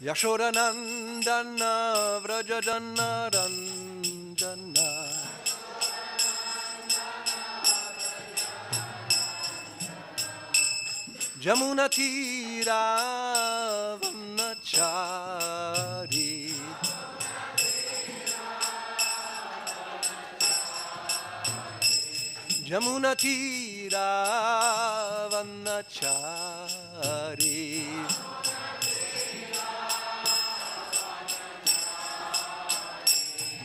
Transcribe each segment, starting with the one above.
Yashodanandana Vrajajana Ranjana Jamuna Tira Vanachari Jamuna Tira Vanachari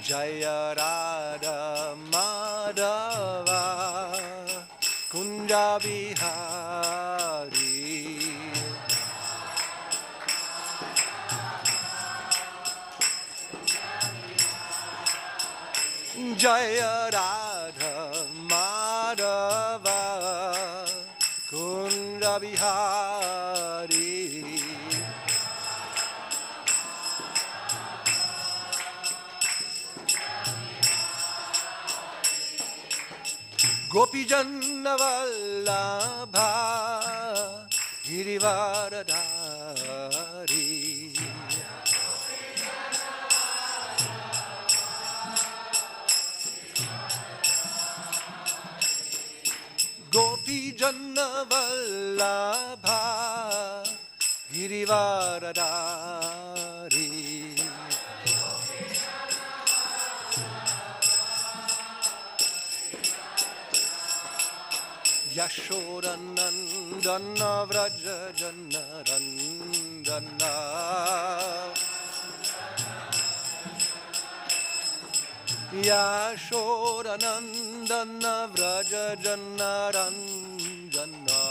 Jaya Radha Madhava Kunja Bihari Jaya Radha Madhava Kunja Bihari Gopi Janna Vallabha Girivaradhari Gopi Janna Vallabha Girivaradhari Yashodanandana Vrajajana Ranjana Yashodanandana Vrajajana Ranjana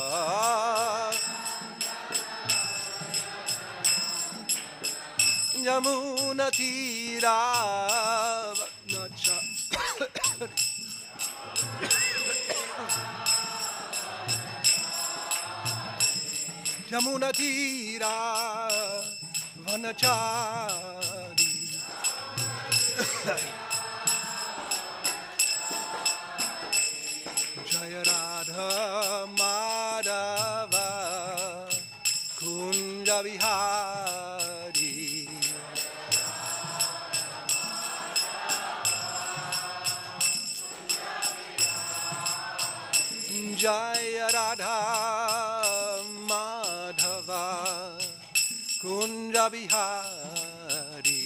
Yamuna Tira Vanachari Yamuna Tira Vanachari Jaya Radha Madhava Kunja Bihari Jaya Radha Madhava Kunja Bihari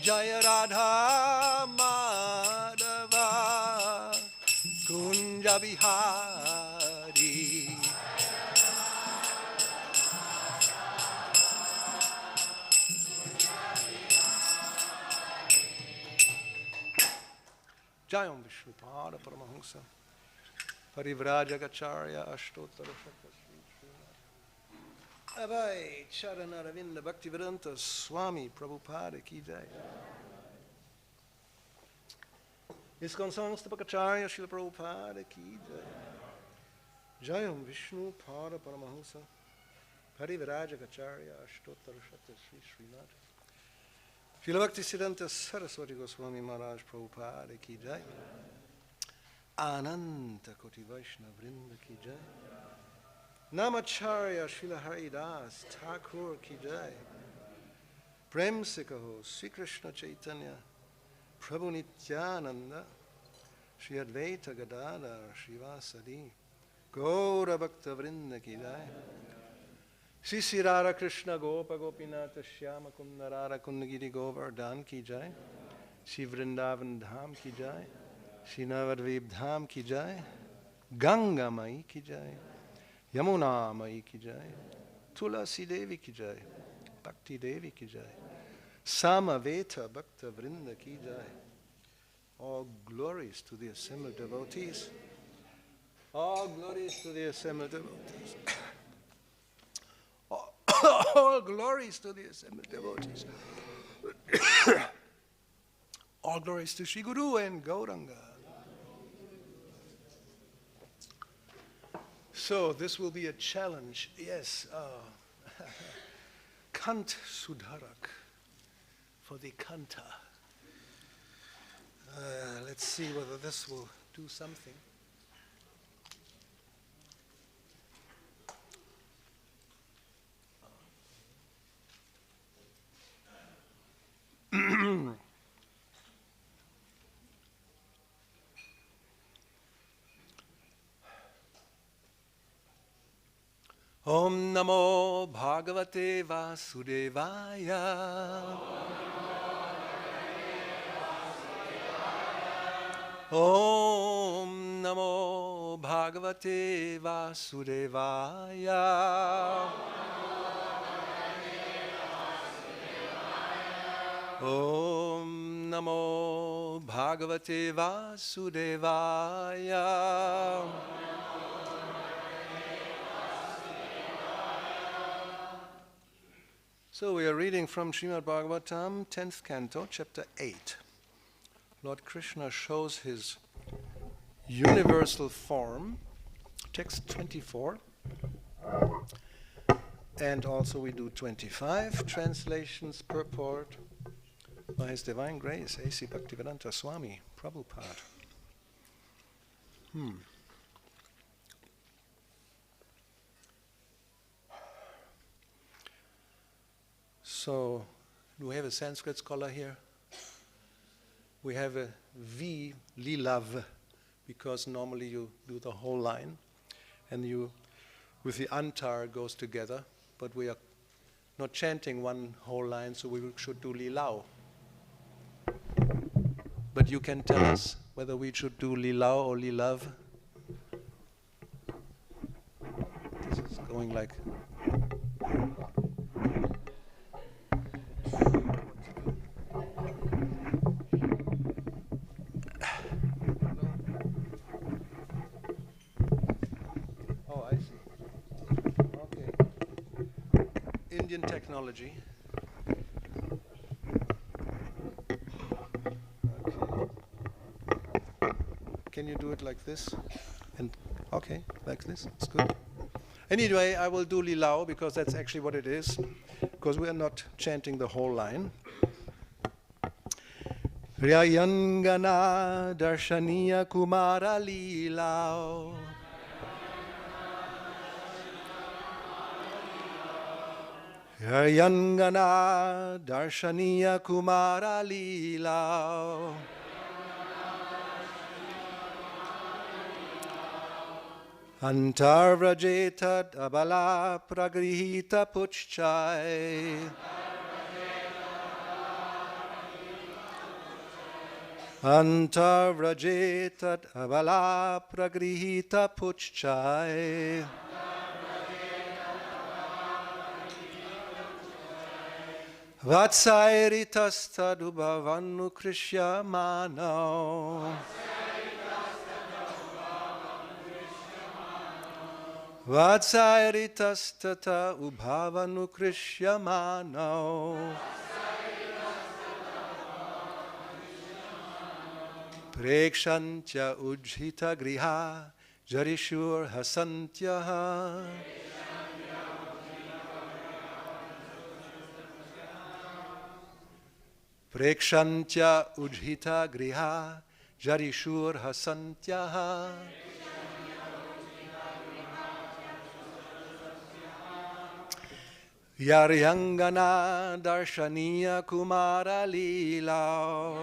Jaya Radha Madhava Kunja Bihari Jayam Vishnupada Paramahamsa Parivrajagacharya Ashtottara Shakta Sri Abhay Charanaravinda Bhaktivedanta Swami Prabhupada Ki Jai ISKCON Samstapakacharya Srila Prabhupada Ki Jai Jayam Vishnupada Paramahamsa Parivrajagacharya Ashtottara Shakta Sri Srimad Srila Bhaktisiddhanta Saraswati Goswami Maharaj Prabhupada Ki Jai Ananta Koti Vaishnava Vrinda Ki Jai Namacharya Srila Haridas Thakur Ki Jai Prem Se Kaho Sri Krishna Chaitanya Prabhu Nityananda Sri Advaita Gadadhar Srivasadi Gaura Bhakta Vrinda Ki Jai Sri Sri Radha Krishna Gopa Gopinata Shyama Kunda Radha Kundagiri Govardhan Ki Jai Sri Vrindavan Dham Ki Jai Sri Navadvip Dham Ki Jai Ganga Mai Ki Jai Yamuna Mai Ki Jai Tulasi Devi Ki Jai Bhakti Devi Ki Jai Samaveta Bhakta Vrinda Ki Jai All glories to the assembled devotees. All glories to the assembled devotees. All glories to the assembled devotees. All glories to Shri Guru and Gauranga. So this will be a challenge. Yes, Kant Sudharak for the Kanta. Let's see whether this will do something. Om Namo Bhagavate Vasudevaya. Om Namo Bhagavate Vasudevaya. Om Namo Bhagavate Vasudevaya. So we are reading from Srimad Bhagavatam, 10th canto, chapter 8. Lord Krishna shows his universal form, text 24. And also we do 25 translations, purport by His Divine Grace, HH Bhakti Swami, Prabhupada. So, do we have a Sanskrit scholar here? We have a V, lilav, because normally you do the whole line, and you, with the antar, goes together, but we are not chanting one whole line, so we should do lilau. But you can tell us whether we should do lilau or lilav. This is going like... Oh, I see. Okay. Indian technology. Can you do it like this? And okay, like this. It's good. Anyway, I will do lilau because that's actually what it is, because we are not chanting the whole line. Ryayangana darshaniya kumara lilau. Ryayangana darshaniya kumara lilau. Antarvrajetad abala pragrihita puchchai. Antarvrajetad abala pragrihita puchchai. Vatsairitas-tadubhavanu krishyamano. Vatsairitas-tata ubhavanu krishyamano. Prekshantya ujhita griha jarishur hasantyaha. Prekshantya ujhita griha jarishur hasantyaha. Yaryangana darshaniya kumara lila.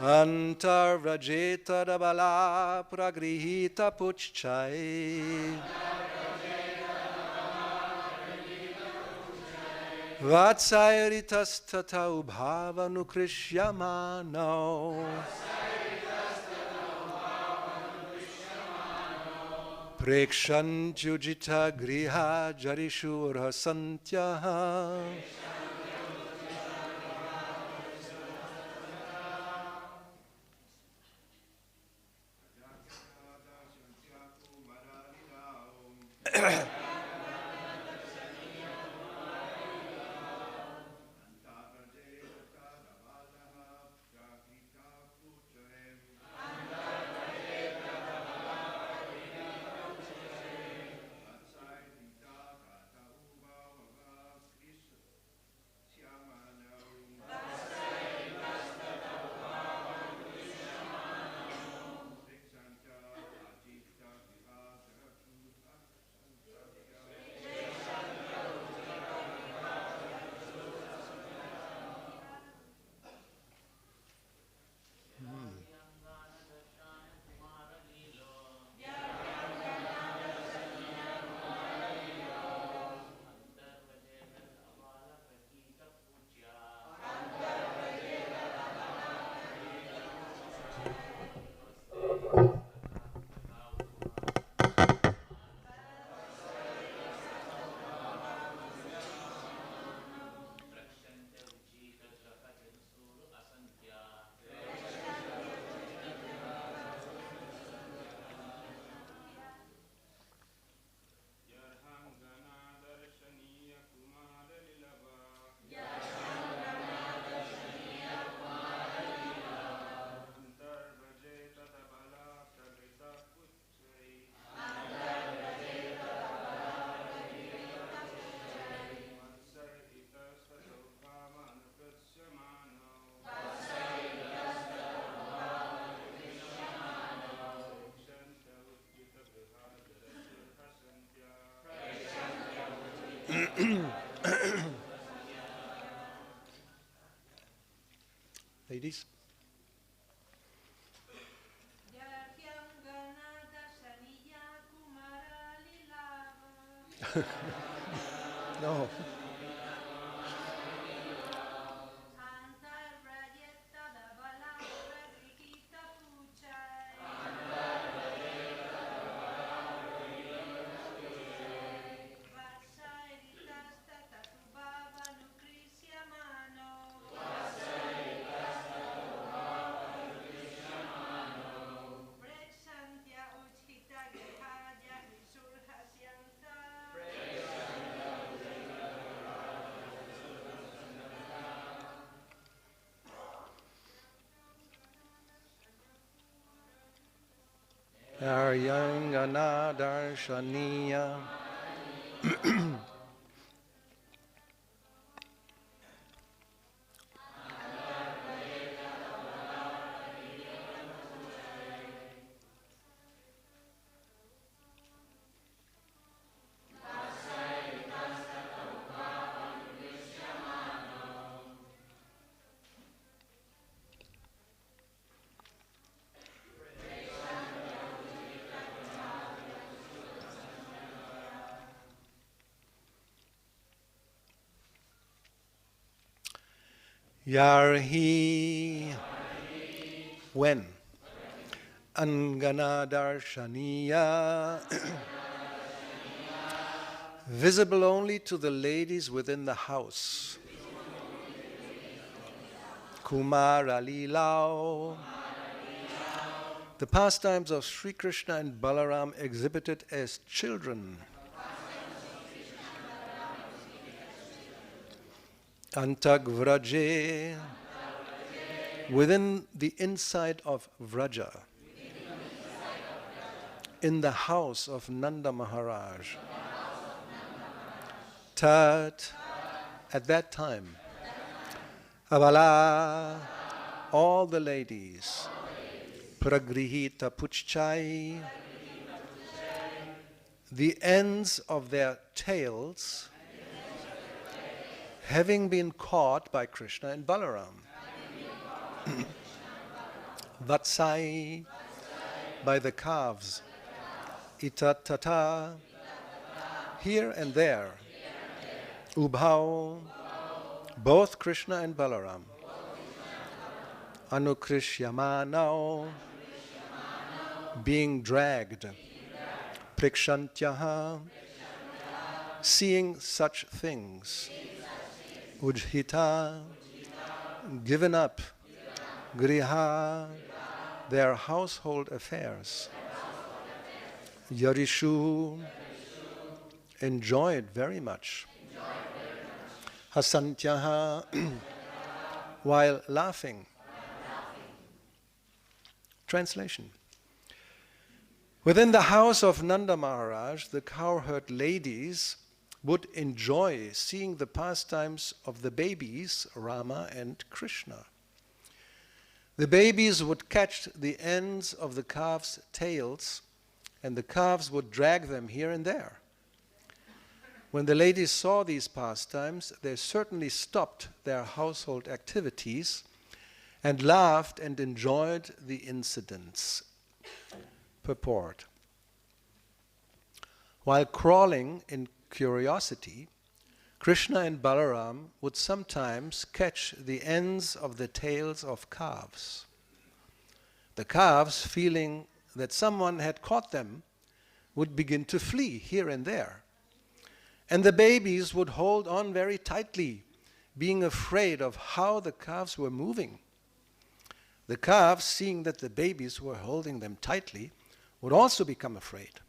Antarvrajeta dabala pragrihita puchchai. Vatsairitas tata ubhavanu krishyamano. Prekshantyujita griha jarishur hasantyaha. Ladies? No. Aryangana darshaniya. Yarhi, when? Angana darshaniya, visible only to the ladies within the house. Kumara Leelao, the pastimes of Sri Krishna and Balaram exhibited as children. Antag Vraje, within the inside of Vraja, in the house of Nanda Maharaj. Tat, at that time, Avala, all the ladies, Pragrihita Puchchai, the ends of their tails having been caught by Krishna and Balaram. Vatsai, by the calves. Itatata, here and there. Ubhau, both Krishna and Balaram. Anukrishyamano, being dragged. Prikshantyaha, seeing such things. Ujhita, given up. Griha, their household affairs. Yarishu, enjoyed very much. Hasantyaha, while laughing. Translation. Within the house of Nanda Maharaj, the cowherd ladies would enjoy seeing the pastimes of the babies, Rama and Krishna. The babies would catch the ends of the calves' tails, and the calves would drag them here and there. When the ladies saw these pastimes, they certainly stopped their household activities and laughed and enjoyed the incidents. Purport. While crawling in curiosity, Krishna and Balaram would sometimes catch the ends of the tails of calves. The calves, feeling that someone had caught them, would begin to flee here and there. And the babies would hold on very tightly, being afraid of how the calves were moving. The calves, seeing that the babies were holding them tightly, would also become afraid.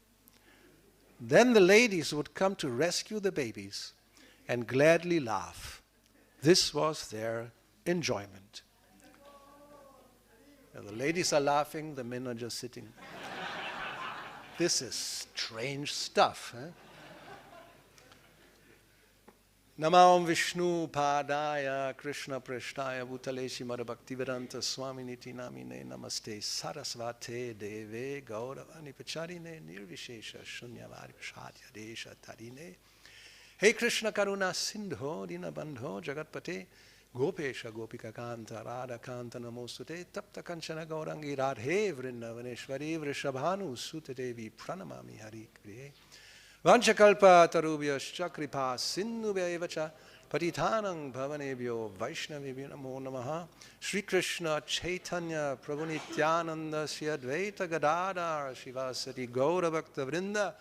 Then the ladies would come to rescue the babies and gladly laugh. This was their enjoyment. Now, the ladies are laughing, the men are just sitting. This is strange stuff. Namam Vishnu Padaya Krishna Preshtaya Bhutale Srimad Bhaktivedanta Swaminiti Namine Namaste Sarasvate Deve Gauravani Pacharine Nirvishesha Shunyavadi Shatya Desha Tarine. Hey Krishna Karuna Sindho Dinabandho Jagatpate Gopesha Gopika Kanta Radha Kanta Namostute Tapta Kanchana Gaurangi Radhe Vrindavaneshwari Vrishabhanu Sutadevi Pranamami Hari Kriye Vanchakalpa Tarubhyascha Kripa Sindhubhyaevacha Patitanang Bhavanebhyo Vaishnavibhyo Namo Namaha Sri Krishna Chaitanya Prabhu Nityananda Sri Advaita Gadadhar Shivasati Gaura Bhakta Vrinda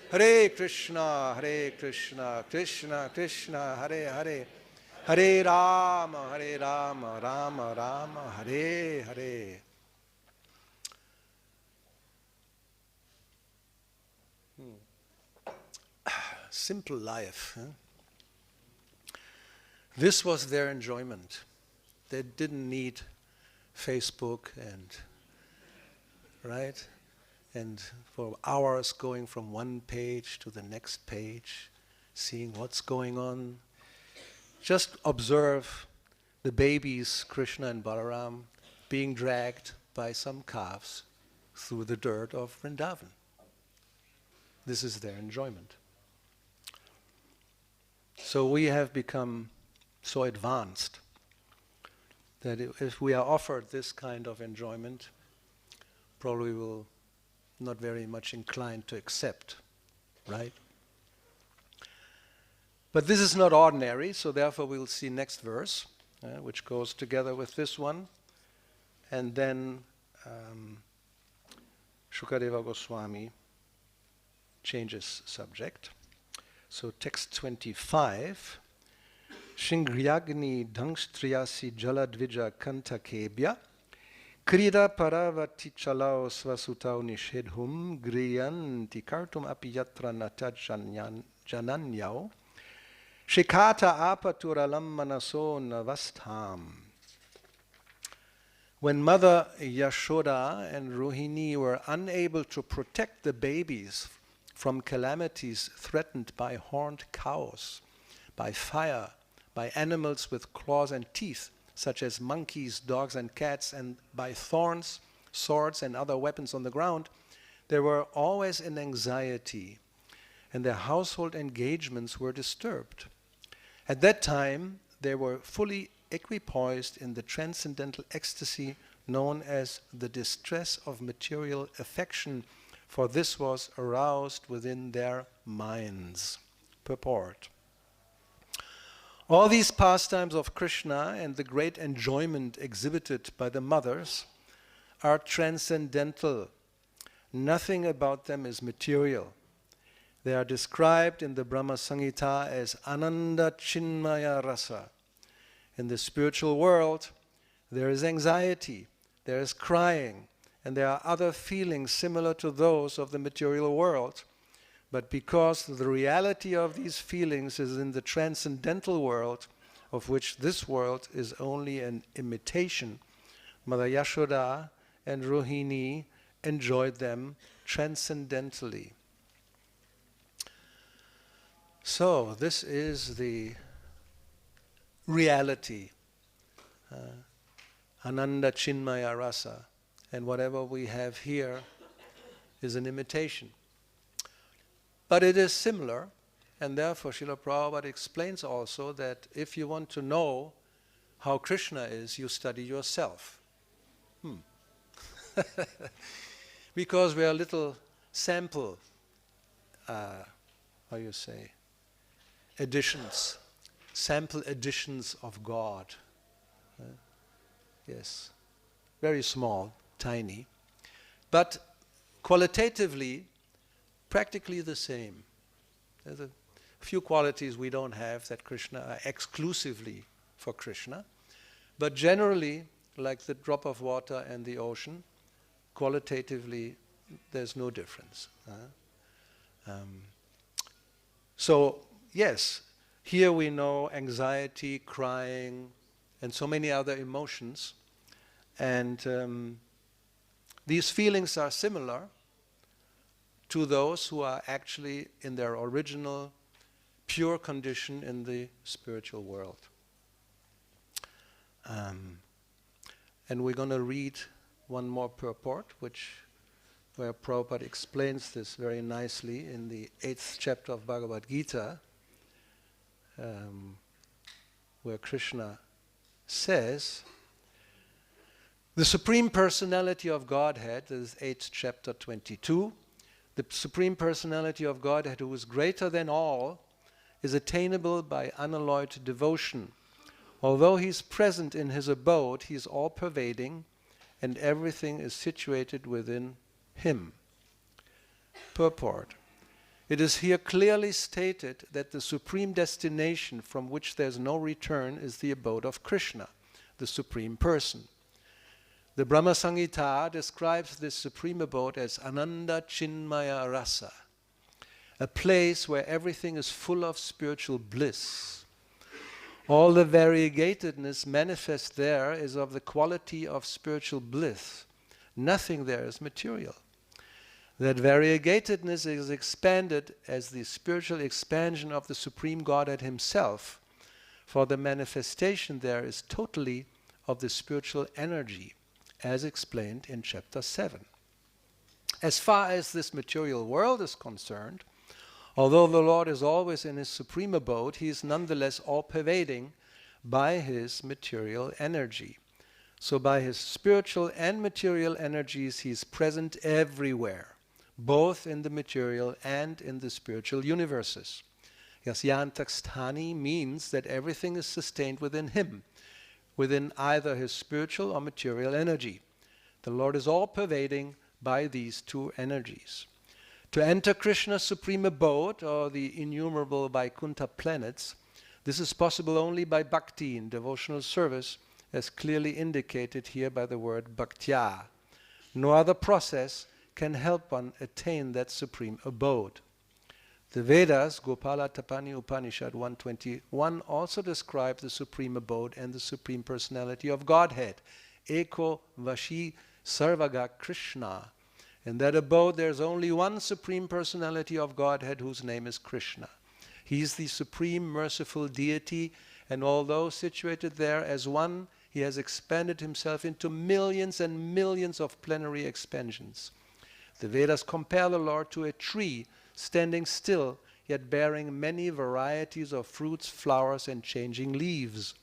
Hare Krishna Krishna Krishna Hare Hare Hare Rama Rama Rama Hare Hare. Simple life. Huh? This was their enjoyment. They didn't need Facebook and for hours going from one page to the next page, seeing what's going on. Just observe the babies, Krishna and Balaram, being dragged by some calves through the dirt of Vrindavan. This is their enjoyment. So we have become so advanced that if we are offered this kind of enjoyment, probably will not very much inclined to accept, right? But this is not ordinary, so therefore we'll see next verse, which goes together with this one, and then Shukadeva Goswami changes subject. So text 25, Shingryagni Dhangstriyasi Jaladvija Kantakebhya Krida Paravati Chalao Svasutau Nishedhum Griyanti Kartum Apiyatra Nataj Jananyao Shikata Apaturalam Manaso Navastham. When Mother Yashoda and Rohini were unable to protect the babies from calamities threatened by horned cows, by fire, by animals with claws and teeth, such as monkeys, dogs, and cats, and by thorns, swords, and other weapons on the ground, they were always in anxiety, and their household engagements were disturbed. At that time, they were fully equipoised in the transcendental ecstasy known as the distress of material affection, for this was aroused within their minds. Purport. All these pastimes of Krishna and the great enjoyment exhibited by the mothers are transcendental. Nothing about them is material. They are described in the Brahma Samhita as Ananda Chinmaya Rasa. In the spiritual world, there is anxiety, there is crying, and there are other feelings similar to those of the material world. But because the reality of these feelings is in the transcendental world, of which this world is only an imitation, Mother Yashoda and Rohini enjoyed them transcendentally. So this is the reality, Ananda Chinmaya Rasa, and whatever we have here is an imitation. But it is similar, and therefore Srila Prabhupada explains also that if you want to know how Krishna is, you study yourself. Because we are little sample, editions, sample editions of God. Yes, very small, tiny, but qualitatively, practically the same. There's a few qualities we don't have that Krishna are exclusively for Krishna, but generally, like the drop of water and the ocean, qualitatively there's no difference. So yes, here we know anxiety, crying, and so many other emotions, and these feelings are similar to those who are actually in their original pure condition in the spiritual world. And we're going to read one more purport, where Prabhupada explains this very nicely in the 8th chapter of Bhagavad Gita, where Krishna says, the Supreme Personality of Godhead, this is 8th chapter 22, the Supreme Personality of Godhead, who is greater than all, is attainable by unalloyed devotion. Although he is present in his abode, he is all-pervading, and everything is situated within him. Purport. It is here clearly stated that the supreme destination from which there is no return is the abode of Krishna, the Supreme Person. The Brahma Samhita describes this supreme abode as Ananda Chinmaya Rasa, a place where everything is full of spiritual bliss. All the variegatedness manifest there is of the quality of spiritual bliss. Nothing there is material. That variegatedness is expanded as the spiritual expansion of the Supreme Godhead Himself, for the manifestation there is totally of the spiritual energy, as explained in chapter 7. As far as this material world is concerned, although the Lord is always in His supreme abode, He is nonetheless all-pervading by His material energy. So by His spiritual and material energies, He is present everywhere, both in the material and in the spiritual universes. Yasyantaksthani means that everything is sustained within Him, within either His spiritual or material energy. The Lord is all-pervading by these two energies. To enter Krishna's supreme abode, or the innumerable Vaikuntha planets, this is possible only by bhakti, in devotional service, as clearly indicated here by the word bhaktya. No other process can help one attain that supreme abode. The Vedas, Gopala Tapani Upanishad 121, also describe the supreme abode and the Supreme Personality of Godhead, Eko Vashi Sarvaga Krishna. In that abode there is only one Supreme Personality of Godhead whose name is Krishna. He is the Supreme Merciful Deity, and although situated there as one, He has expanded Himself into millions and millions of plenary expansions. The Vedas compare the Lord to a tree standing still, yet bearing many varieties of fruits, flowers, and changing leaves.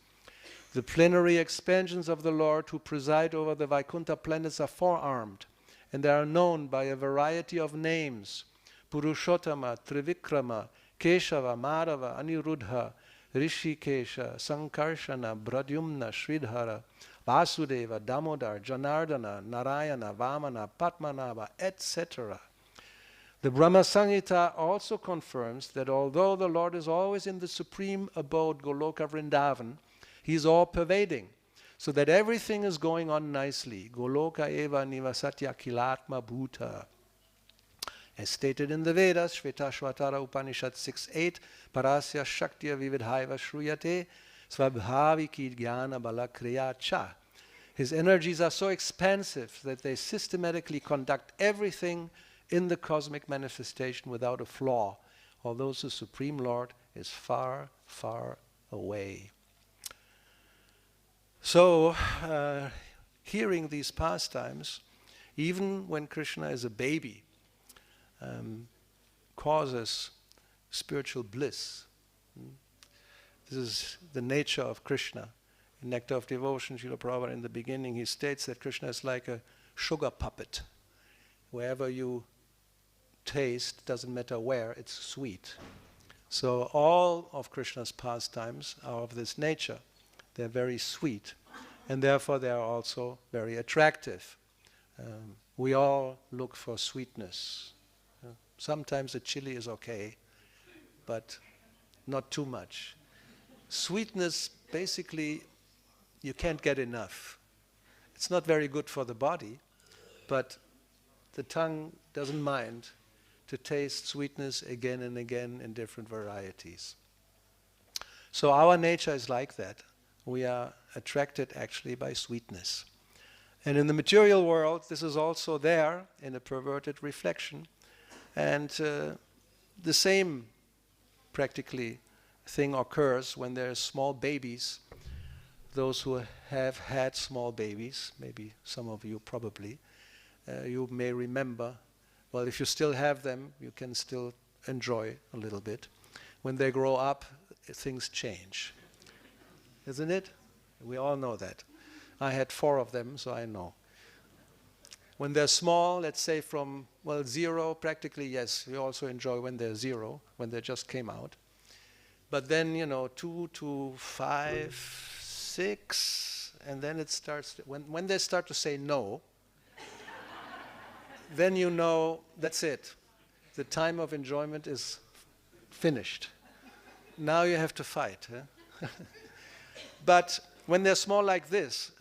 The plenary expansions of the Lord who preside over the Vaikuntha planets are four-armed, and they are known by a variety of names: Purushottama, Trivikrama, Keshava, Madhava, Aniruddha, Rishikesha, Sankarshana, Pradyumna, Sridhara, Vasudeva, Damodar, Janardana, Narayana, Vamana, Padmanabha, etc. The Brahma Samhita also confirms that although the Lord is always in the supreme abode Goloka Vrindavan, He is all-pervading, so that everything is going on nicely. Goloka eva nivasatya kilatma bhuta. As stated in the Vedas, Shvetashvatara Upanishad 6.8, Parasya Shaktya Vividhaiva Shruyate Svabhaviki Jnana Bala Kriya Cha. His energies are so expansive that they systematically conduct everything in the cosmic manifestation without a flaw, although the Supreme Lord is far, far away. So, hearing these pastimes, even when Krishna is a baby, causes spiritual bliss. This is the nature of Krishna. In Nectar of Devotion, Srila Prabhupada, in the beginning, he states that Krishna is like a sugar puppet. Wherever you taste, doesn't matter where, it's sweet. So all of Krishna's pastimes are of this nature. They're very sweet, and therefore they are also very attractive. We all look for sweetness. Sometimes a chili is okay, but not too much. Sweetness, basically, you can't get enough. It's not very good for the body, but the tongue doesn't mind to taste sweetness again and again in different varieties. So our nature is like that. We are attracted actually by sweetness. And in the material world, this is also there in a perverted reflection. And the same practically thing occurs when there are small babies. Those who have had small babies, maybe some of you probably, you may remember, well, if you still have them, you can still enjoy a little bit. When they grow up, things change. Isn't it? We all know that. I had 4 of them, so I know. When they're small, let's say from, 0, practically, yes, we also enjoy when they're 0, when they just came out. But then, 2 to 5, 6, and then it starts, when they start to say no, then you know that's it. The time of enjoyment is finished. Now you have to fight. Huh? But when they're small like this,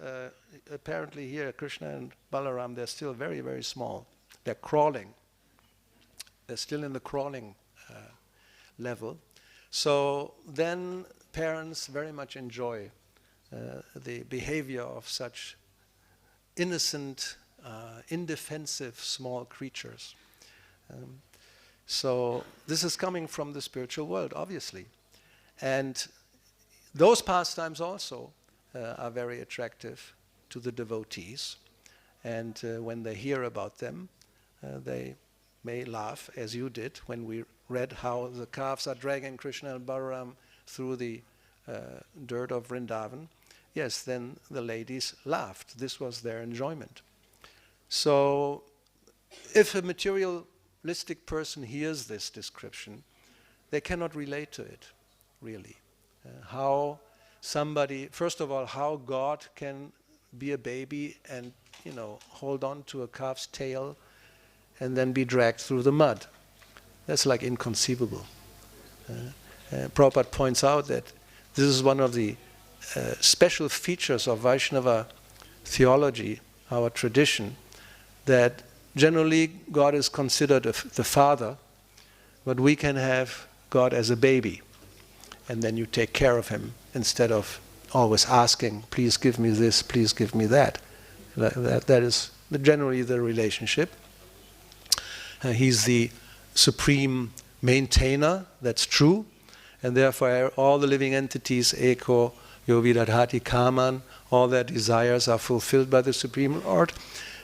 apparently here, Krishna and Balaram, they're still very, very small. They're crawling. They're still in the crawling level. So then parents very much enjoy the behavior of such innocent, indefensive small creatures. So this is coming from the spiritual world, obviously. And those pastimes also are very attractive to the devotees. And when they hear about them, they may laugh, as you did when we read how the calves are dragging Krishna and Balaram through the dirt of Vrindavan. Yes, then the ladies laughed. This was their enjoyment. So if a materialistic person hears this description, they cannot relate to it, really. How somebody, first of all, how God can be a baby and, hold on to a calf's tail and then be dragged through the mud. That's like inconceivable. Prabhupada points out that this is one of the special features of Vaishnava theology, our tradition, that generally God is considered the father, but we can have God as a baby. And then you take care of him instead of always asking, please give me this, please give me that. That is generally the relationship. He's the supreme maintainer, that's true. And therefore all the living entities, eko, yovidadhati kaman, all their desires are fulfilled by the Supreme Lord.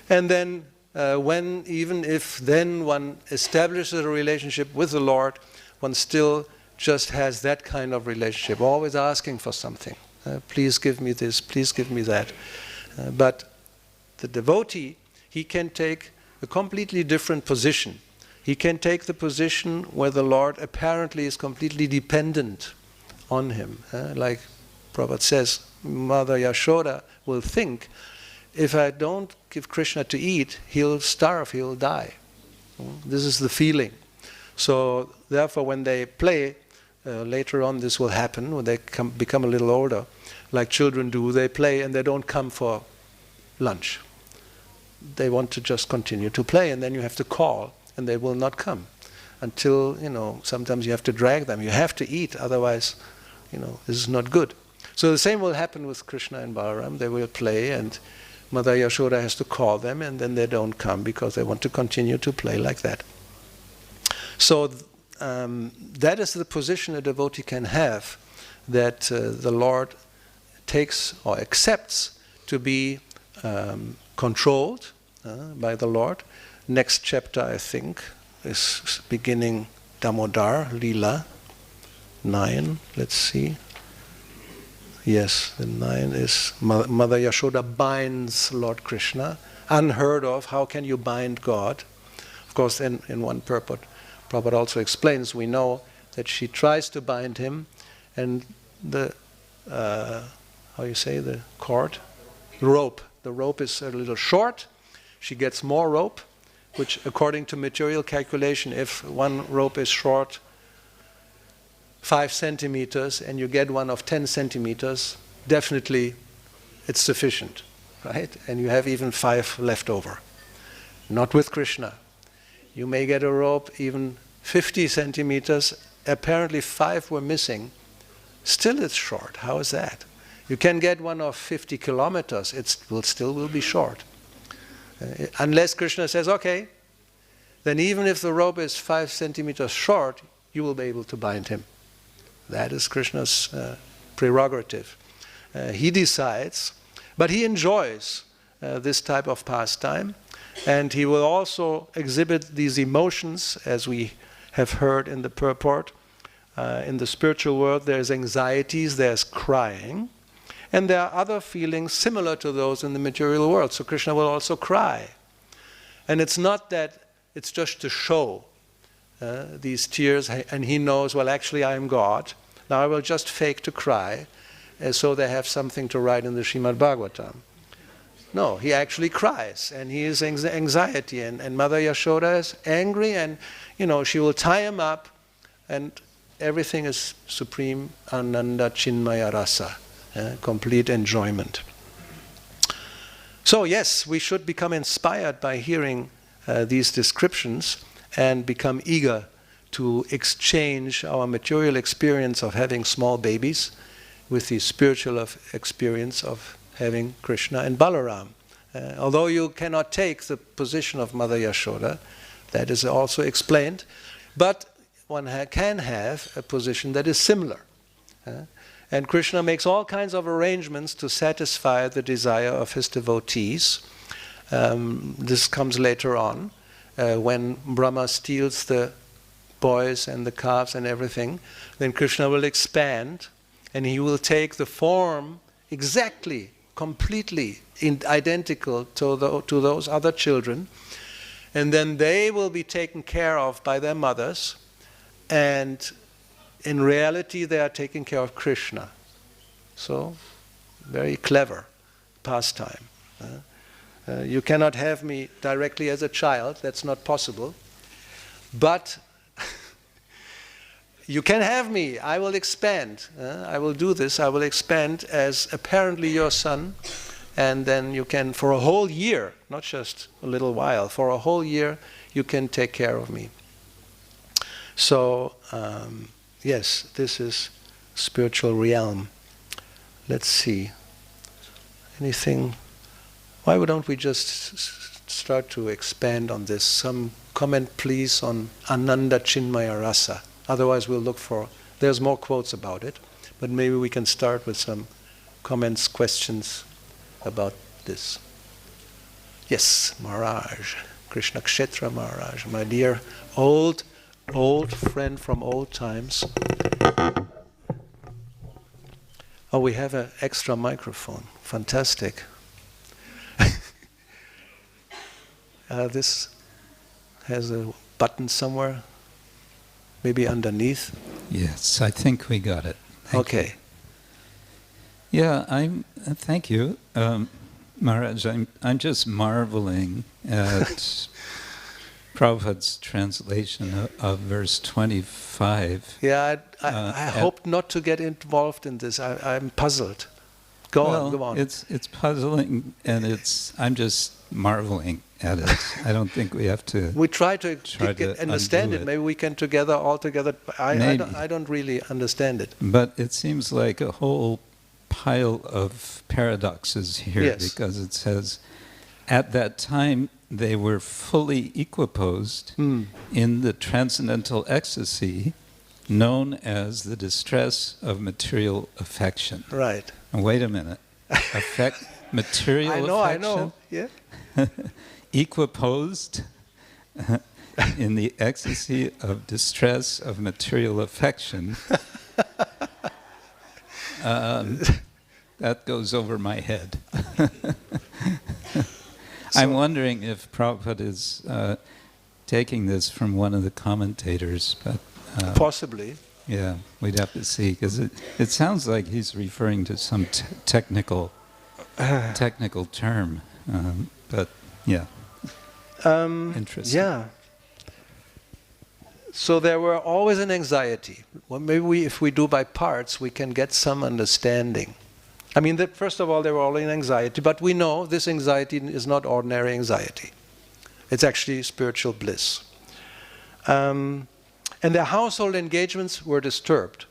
And then even if then one establishes a relationship with the Lord, one still just has that kind of relationship, always asking for something. Please give me this, please give me that. But the devotee, he can take a completely different position. He can take the position where the Lord apparently is completely dependent on him. Like Prabhupada says, Mother Yashoda will think, if I don't give Krishna to eat, he'll starve, he'll die. This is the feeling. So therefore when they play, later on this will happen, when they become a little older, like children do, they play and they don't come for lunch. They want to just continue to play, and then you have to call, and they will not come until, sometimes you have to drag them. You have to eat, otherwise, this is not good. So the same will happen with Krishna and Balaram. They will play, and Mother Yashoda has to call them, and then they don't come because they want to continue to play like that. So that is the position a devotee can have, that the Lord takes or accepts to be controlled by the Lord. Next chapter, I think, is beginning Damodar, Leela, 9. Let's see. Yes, the 9 is Mother Yashoda binds Lord Krishna. Unheard of. How can you bind God? Of course, in one purport, Prabhupada also explains, we know that she tries to bind him, and the the cord? The rope. The rope is a little short. She gets more rope, which according to material calculation, if one rope is short 5 centimeters and you get one of 10 centimeters, definitely it's sufficient, right? And you have even 5 left over. Not with Krishna. You may get a rope even 50 centimeters, apparently 5 were missing. Still it's short. How is that? You can get one of 50 kilometers, it still will be short. Unless Krishna says, okay, then even if the rope is 5 centimeters short, you will be able to bind him. That is Krishna's prerogative. He decides, but he enjoys this type of pastime, and he will also exhibit these emotions, as we have heard in the purport. In the spiritual world, there's anxieties, there's crying, And there are other feelings similar to those in the material world. So Krishna will also cry. And it's not that it's just to show these tears, and he knows, well, actually I am God. Now I will just fake to cry, so they have something to write in the Srimad Bhagavatam. No, he actually cries, and he is anxiety, and Mother Yashoda is angry, and she will tie him up, and everything is supreme Ananda Chinmaya Rasa, complete enjoyment. So yes, we should become inspired by hearing these descriptions and become eager to exchange our material experience of having small babies with the spiritual experience of having Krishna and Balaram. Although you cannot take the position of Mother Yashoda, that is also explained, but one can have a position that is similar. And Krishna makes all kinds of arrangements to satisfy the desire of his devotees. This comes later on, when Brahma steals the boys and the calves and everything. Then Krishna will expand, and he will take the form exactly, completely identical to those other children. And then they will be taken care of by their mothers, and in reality they are taking care of Krishna. So, very clever pastime. You cannot have me directly as a child, that's not possible. But you can have me, I will expand. I will do this, I will expand as apparently your son, and then you can, for a whole year, not just a little while, for a whole year, you can take care of me. So, yes, this is spiritual realm. Let's see. Anything? Why don't we just start to expand on this? Some comment, please, on Ananda Chinmaya Rasa. Otherwise, we'll look for. There's more quotes about it, but maybe we can start with some comments, questions about this. Yes, Maharaj, Krishna Kshetra Maharaj, my dear old friend from old times. Oh, we have an extra microphone. Fantastic. This has a button somewhere, maybe underneath. Yes, I think we got it. Thank you. Yeah, thank you, Maharaj. I'm just marveling at Prabhupada's translation of verse 25. Yeah, I hope not to get involved in this. I'm puzzled. Go on. It's puzzling, and I'm just marveling at it. I don't think we have to. We try to understand it. Maybe we can all together. I don't really understand it. But it seems like a whole pile of paradoxes here, yes. Because it says, at that time they were fully equiposed in the transcendental ecstasy known as the distress of material affection. Right. Now, wait a minute. Material affection? I know. Yeah. Equiposed in the ecstasy of distress of material affection. That goes over my head. I'm wondering if Prabhupada is taking this from one of the commentators, but possibly. Yeah, we'd have to see, because it sounds like he's referring to some technical term, but yeah. Interesting. Yeah. So there were always an anxiety. Well, maybe if we do by parts, we can get some understanding. I mean, first of all, they were all in anxiety, but we know this anxiety is not ordinary anxiety. It's actually spiritual bliss. And their household engagements were disturbed.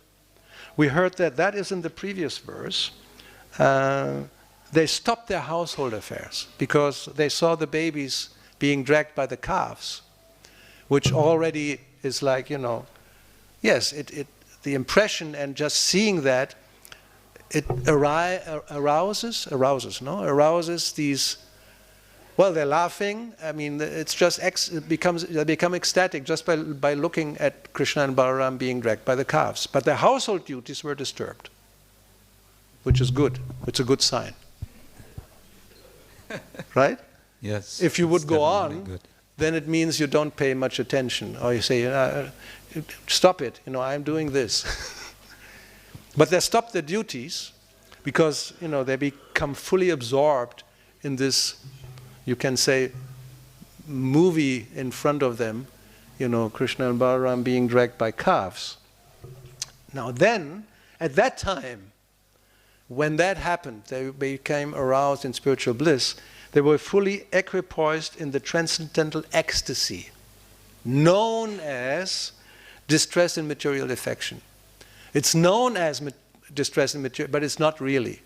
We heard that is in the previous verse. They stopped their household affairs because they saw the babies being dragged by the calves, which already is like, yes, the impression and just seeing that, it arouses these, well, they're laughing. I mean, it's just they become ecstatic just by looking at Krishna and Balaram being dragged by the calves. But their household duties were disturbed, which is good. It's a good sign. Right? Yes. If you would go on, good. then it means you don't pay much attention. Or you say, stop it, I'm doing this. But they stop their duties because, they become fully absorbed in this, you can say, movie in front of them, Krishna and Balaram being dragged by calves. Now then, at that time, when that happened, they became aroused in spiritual bliss, they were fully equipoised in the transcendental ecstasy, known as distress in material affection. It's known as distress in material, but it's not really,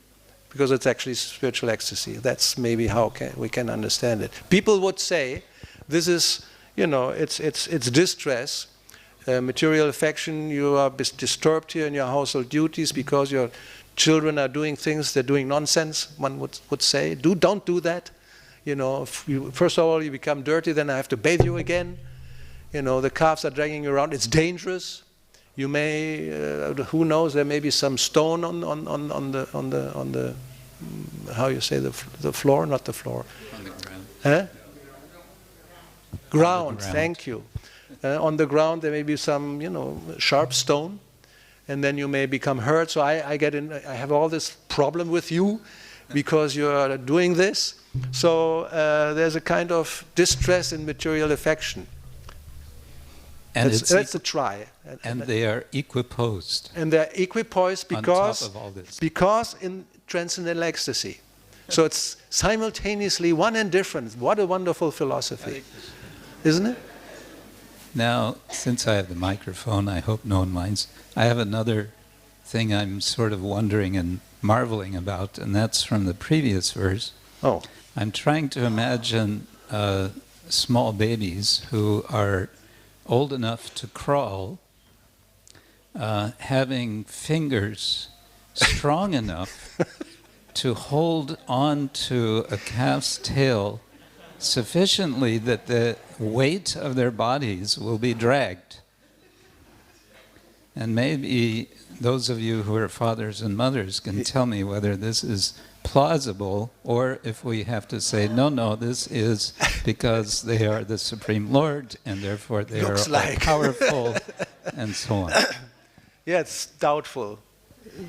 because it's actually spiritual ecstasy. That's maybe how we can understand it. People would say, this is, it's distress, material affection, you are disturbed here in your household duties because your children are doing things, they're doing nonsense, one would say. Don't do that. First of all, you become dirty, then I have to bathe you again. The calves are dragging you around. It's dangerous. You may, who knows, there may be some stone on the how you say, the floor, not the floor. On the ground. Huh? Ground, thank you. On the ground there may be some, sharp stone. And then you may become hurt. So I have all this problem with you because you are doing this. So there's a kind of distress in material affection. And that's a try. And they are equiposed. And they're equipoised because, on top of all this. Because in transcendental ecstasy. So it's simultaneously one and different. What a wonderful philosophy. Isn't it? Now, since I have the microphone, I hope no one minds, I have another thing I'm sort of wondering and marveling about, and that's from the previous verse. Oh. I'm trying to imagine small babies who are old enough to crawl, having fingers strong enough to hold on to a calf's tail sufficiently that the weight of their bodies will be dragged. And maybe those of you who are fathers and mothers can tell me whether this is plausible, or if we have to say, no, this is because they are the Supreme Lord, and therefore they are all powerful, and so on. Yeah, it's doubtful.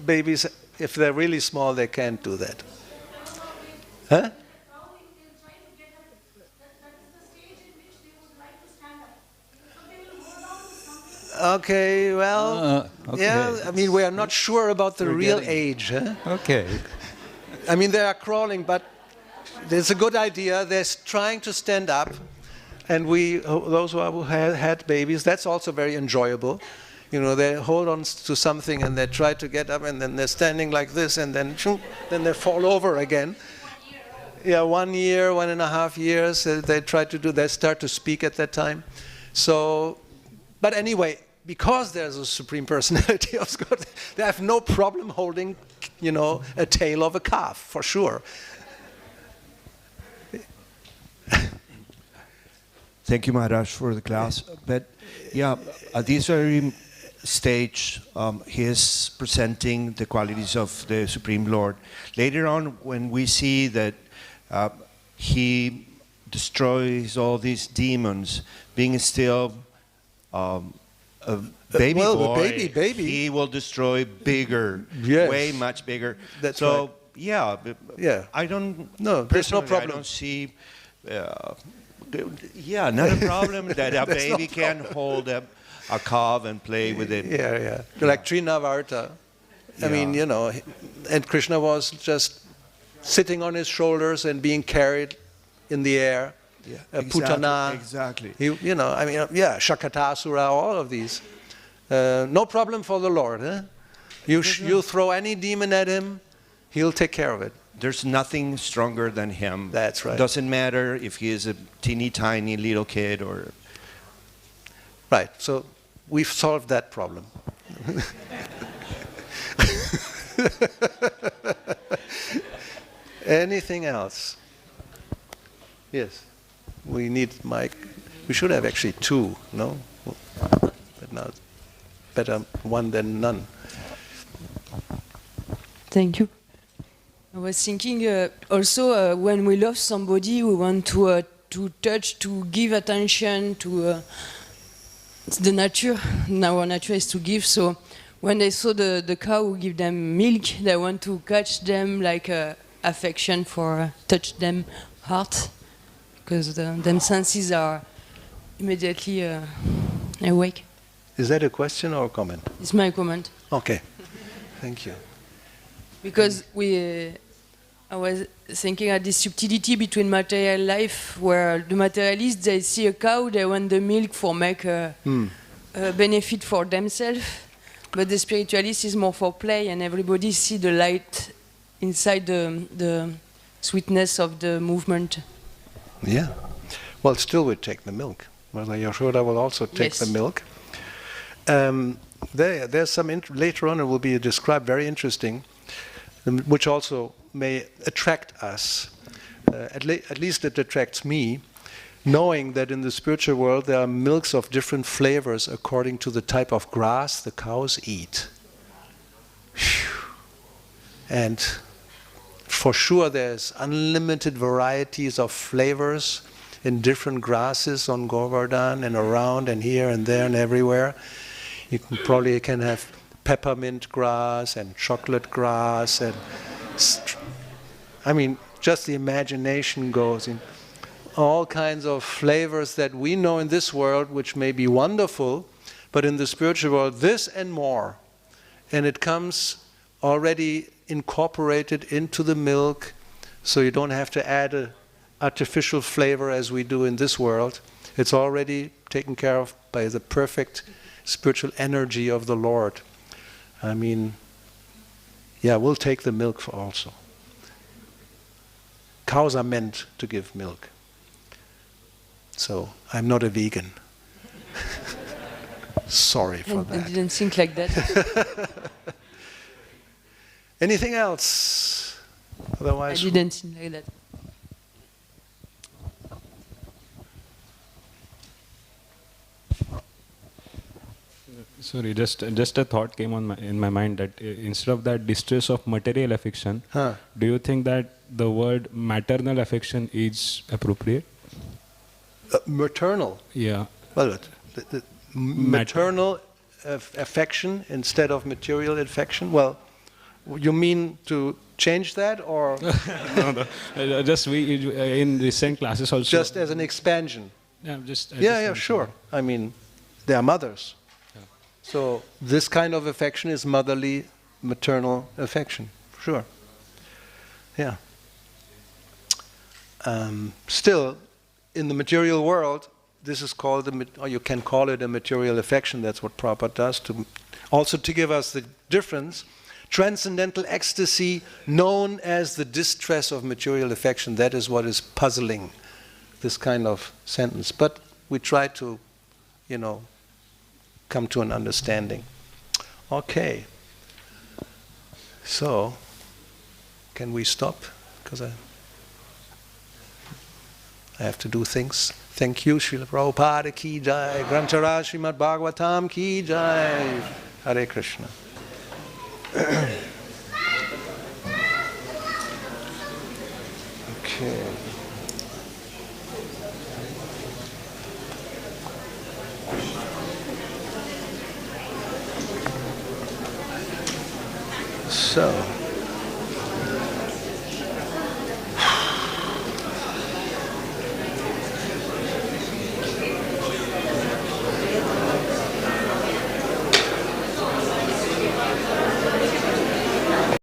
Babies, if they're really small, they can't do that. Huh? Okay, well, okay. Yeah, I mean, we are not sure about the real age. Huh? Okay. I mean, they are crawling, but it's a good idea. They're trying to stand up, and those who have had babies, that's also very enjoyable. They hold on to something and they try to get up, and then they're standing like this, and then they fall over again. Yeah, 1 year, 1.5 years, they try to do. They start to speak at that time. So, but anyway, because there's a Supreme Personality of God, they have no problem holding, a tail of a calf, for sure. Thank you, Maharaj, for the class. But yeah, at this very stage, he is presenting the qualities of the Supreme Lord. Later on, when we see that he destroys all these demons, being still a baby boy, baby, he will destroy bigger, yes, way much bigger. That's so, right. Yeah, I don't. No, there's no problem. I don't see. Not a problem that a baby can hold a calf and play with it. Yeah. Like Trinavarta. I mean, and Krishna was just sitting on his shoulders and being carried in the air. Yeah, Putana. Exactly. Shakatasura, all of these. No problem for the Lord. You throw any demon at him, he'll take care of it. There's nothing stronger than him. That's right. Doesn't matter if he is a teeny tiny little kid or... Right, so we've solved that problem. Anything else? Yes. We need Mike. We should have actually two, no? But now, better one than none. Thank you. I was thinking also when we love somebody, we want to touch, to give attention to the nature. Our nature is to give. So when they saw the cow who give them milk, they want to catch them, like affection for touch them heart, because them senses are immediately awake. Is that a question or a comment? It's my comment. Okay, thank you. Because I was thinking at this subtlety between material life, where the materialists, they see a cow, they want the milk for make a benefit for themselves, but the spiritualist is more for play, and everybody see the light inside the sweetness of the movement. Yeah. Well, still we take the milk. Well, Yashoda will also take the milk. There's some later on it will be described very interesting, which also may attract us. At least it attracts me, knowing that in the spiritual world there are milks of different flavors according to the type of grass the cows eat. And for sure there's unlimited varieties of flavors in different grasses on Govardhan and around and here and there and everywhere. You probably can have peppermint grass and chocolate grass and just the imagination goes in all kinds of flavors that we know in this world, which may be wonderful, but in the spiritual world, this and more. And it comes already incorporated into the milk, so you don't have to add an artificial flavor as we do in this world. It's already taken care of by the perfect spiritual energy of the Lord. We'll take the milk also. Cows are meant to give milk. So I'm not a vegan. Sorry for that. I didn't think like that. Anything else? Otherwise, I didn't think like that. Sorry, just a thought came in my mind that instead of that distress of material affection, do you think that the word maternal affection is appropriate? Maternal? Yeah. Well, the maternal affection instead of material affection? Well, you mean to change that or? No. Just we in recent classes also. Just as an expansion? Yeah, sure. They are mothers. So this kind of affection is motherly, maternal affection, sure. Yeah. Still, in the material world, this is called, or you can call it a material affection. That's what Prabhupada does, also to give us the difference. Transcendental ecstasy, known as the distress of material affection, that is what is puzzling this kind of sentence. But we try to, come to an understanding. Okay. So, can we stop? Because I have to do things. Thank you, Srila Prabhupada ki jai. Granthara Srimad Bhagavatam ki jai. Hare Krishna. Okay. So